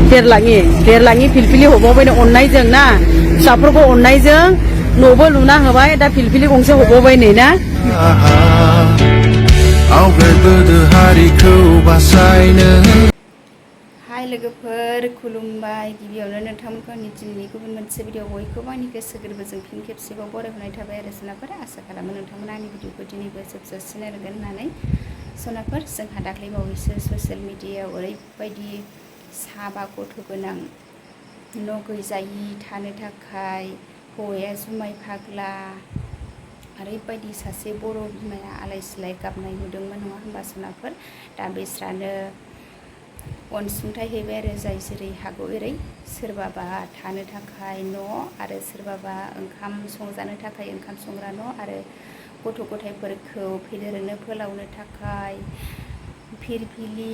देरलाङि फिलफिलि हबावबाय अननायजों ना फिसाफोरखौ अननायजों न'बो लुना होबाय दा फिलफिलि गंसे हबावबाय नै ना हाय लोगोफोर खुलुमबाय गिबियावनो नोंथांमोनखौ आंनि दिनैनि गुबुन मोनसे भिडिअ बयखौबो आंनि गोसो गोरबोजों फिन खेबसेबाव बरायहरनाय थाबाय आरो सोनाफोर आसा खालामो नोंथांमोना आंनि भिडिअखौ दिनैबो जोबजासिम नायगोन होननानै सोनाफोर जोंहा दाख्लै बावैसो ससियेल मिडियायाव ओरैबायदि साबा गथ' गोनां न' गैजायि थानो थाखाय हौवाया जुमाय फाग्ला ओरैबायदि सासे बर' बिमाया आलाय सिलाय गाबनाय नुदोंमोन नङा होनबा सोनाफोर दा बिस्रानो अनसुंथाइ हैबाय आरो जाय जेरै हागौ एरै सोरबाबा थानो थाखाय न' आरो सोरबाबा ओंखाम संजानो थाखाय ओंखाम संग्रा न' आरो गथ' गथायफोरखौ फेदेरनो फोलावनो थाखाय फिरफिलि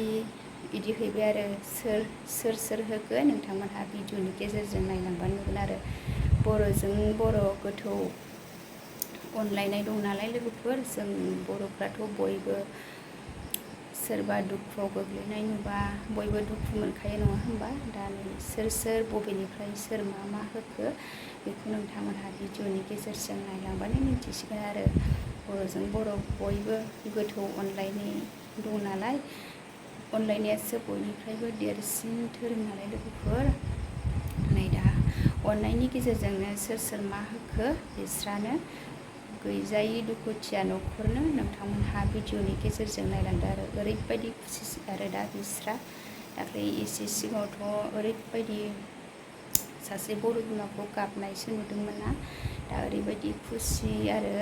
बिदि हैबाय आरो सोर होगोन नोंथांमोनहा भिडिअनि गेजेरजों नायलांबानो नुगोन आरो बर'जों बर' गोथौ अनलायनाय दं नालाय लोगोफोर जों बर'फ्राथ' बयबो सोरबा दुखुआव गोग्लैनाय नुबा बयबो दुखु मोनखायो नङा होनबा दा नै सोर बबेनिफ्राय सोर मा होखो बेखौ नोंथांमोनहा भिडिअनि गेजेरजों नायलांबानो मिन्थिसिगोन आरो बर'जों बर' बयबो गोथौ अनलायनाय दं नालाय अनलायनायासो बयनिफ्रायबो देरसिन धोरोम नालाय लोगोफोर नै दा अननायनि गेजेरजोंनो सोर मा होखो बिस्रानो गैजायै दुखुथिया न'खरनो नोंथांमोनहा भिडिअनि गेजेरजों नायलांदो आरो ओरैबायदि खुसि आरो दा बिस्रा दाख्लै एसे सिगाङावथ' ओरैबायदि सासे बर' बिमाखौ गाबनायसो नुदोंमोन ना दा ओरैबायदि खुसि आरो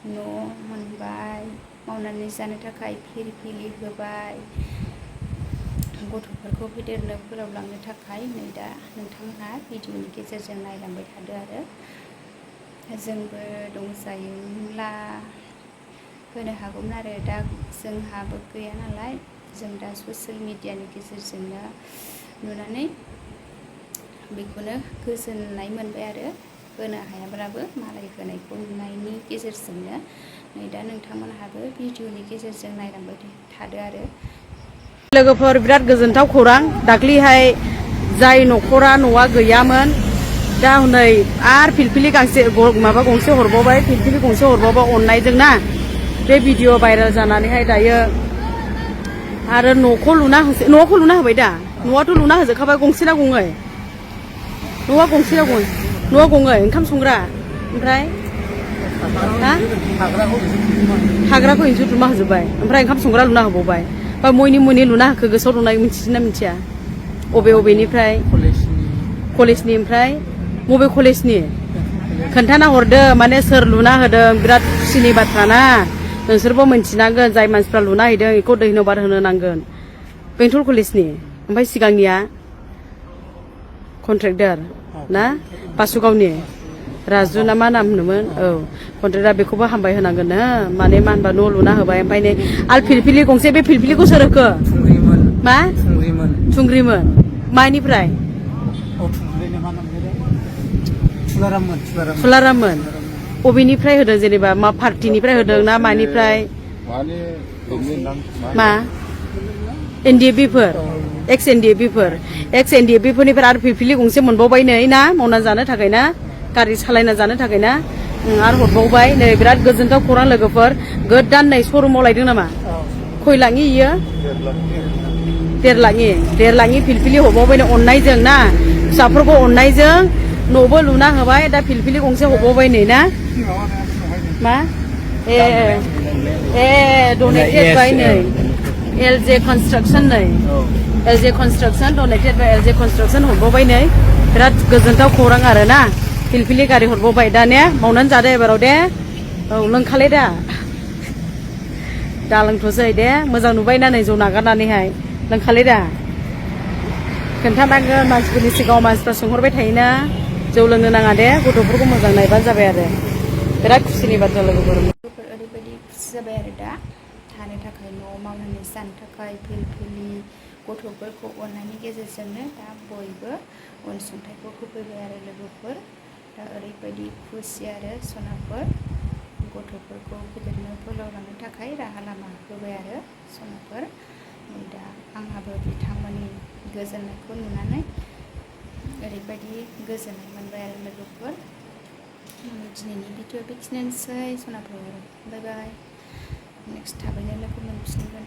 न' मोनबाय मावनानै जानो थाखाय फिरफिलि होबाय गथ'फोरखौ फेदेरनो फोलावलांनो थाखाय नै दा नोंथांमोनहा भिडिअनि गेजेरजों नायलांबाय थादो आरो जोंबो दंजायोब्ला होनो हागौमोन आरो दा जोंहाबो गैया नालाय जों दा ससियेल मिडियानि गेजेरजोंनो नुनानै बेखौनो गोजोननाय मोनबाय आरो होनो हायाब्लाबो मालाय होनायखौ नुनायनि गेजेरजोंनो नै दा नोंथांमोनहाबो भिडिअनि गेजेरजों नायलांबाय थादो आरो लोगोफोर बिराद गोजोनथाव खौरां दाख्लैहाय जाय न'आ गैयामोन दा हनै आरो फिलफिलि माबा गंसे हरबावबाय फिलफिलि गंसे हरबावबाय अननायजों ना बे भिडिअ भाइरेल जानानैहाय दायो आरो न'खौ लुना होबाय दा न'आथ' लुना होजोबखाबाय गंसे ना गङै न'आ गङै ओंखाम संग्रा ओमफ्राय हाग्राखौ इन्जुर लुना होजोबबाय ओमफ्राय ओंखाम संग्रा लुना होबावबाय बा मयनि लुना होखो गोसोआव दंना मिथियोना मिथिया बबेनिफ्राय कलेजनि ओमफ्राय बबे कलेजनि खोन्थाना हरदो माने सोर लुना होदों बिराद खुसिनि बाथ्रा ना नोंसोरबो मिन्थिनांगोन जाय मानसिफ्रा लुना हैदों बेखौ धन्यबाद होनो नांगोन बेंटल कलेजनि ओमफ्राय सिगांनिया कन्ट्रेक्टर ना बासुगावनि राजु ना मा नाम होनोमोन औ कन्ट्रेक्टरा बेखौबो हामबाय होनांगोन नो माने मा होनबा न' लुना होबाय ओमफ्राय नै आरो फिलफिलि गंसे बे फिलफिलिखौ सोर होखो मा थुंग्रिमोन मानिफ्राय फुलाराममोन बबेनिफ्राय होदों जेनेबा मा पार्टिनिफ्राय होदों ना मानिफ्राय मा एनडिएफबिफोर एक्स एनडिएफबिफोरनिफ्राय आरो फिलफिलि गंसे मोनबावबाय नै ना मावना जानो थाखाय ना गारि सालायना जानो थाखाय ना आरो हरबावबाय नै बिराद गोजोनथाव खौरां लोगोफोर गोदान नै शरुमाव लायदों नामा खयलाङि इयो देरलाङि फिलफिलि हरबावबाय अननायजों ना फिसाफोरखौ अननायजों न'बो लुना होबाय दा फिलफिलि गंसे हरबावबाय नै ना मा डनेटेड बाय नै एलजे कनस्ट्राक्सन डनेटेड बाय एलजे कनस्ट्राक्सन हरबावबाय नै बिराद गोजोनथाव खौरां आरो ना फिलफिलि गारि हरबावबाय दा ने मावनानै जादो एबाराव दे औ लोंखाले दा लोंथ'सै दे मोजां नुबायना नै जौ नागारनानैहाय लोंखाले दा खोन्थानांगोन मानसिफोरनि सिगाङाव मानसिफ्रा सोंहरबाय थायोना जौ लोंनो नाङा दे गथ'फोरखौ मोजां नायबानो जाबाय आरो बिराद खुसिनि बाथ्रा लोगोफोर ओरैबायदि खुसि जाबाय आरो दा थानो थाखाय न'आव मावनानै जानो थाखाय फिलफिलि गथ'फोरखौ अननायनि गेजेरजोंनो दा बयबो अनसुंथाइखौ होफैबाय आरो लोगोफोर दा ओरैबायदि खुसि आरो सनाफोर गथ'फोरखौ फेदेरनो फोलावलांनो थाखाय राहा लामा होबाय आरो सनाफोर दा आंहा आंबो बिथांमोननि गोजोननायखौ नुनानै ओरैबायदि गोजोननाय मोनबाय आरो लोगोफोर। दिनैनि भिडिअ बेखिनियानोसै सनाफोर। बाय बाय। नेक्स्ट थाबैनो लोगो मोनफिनगोन।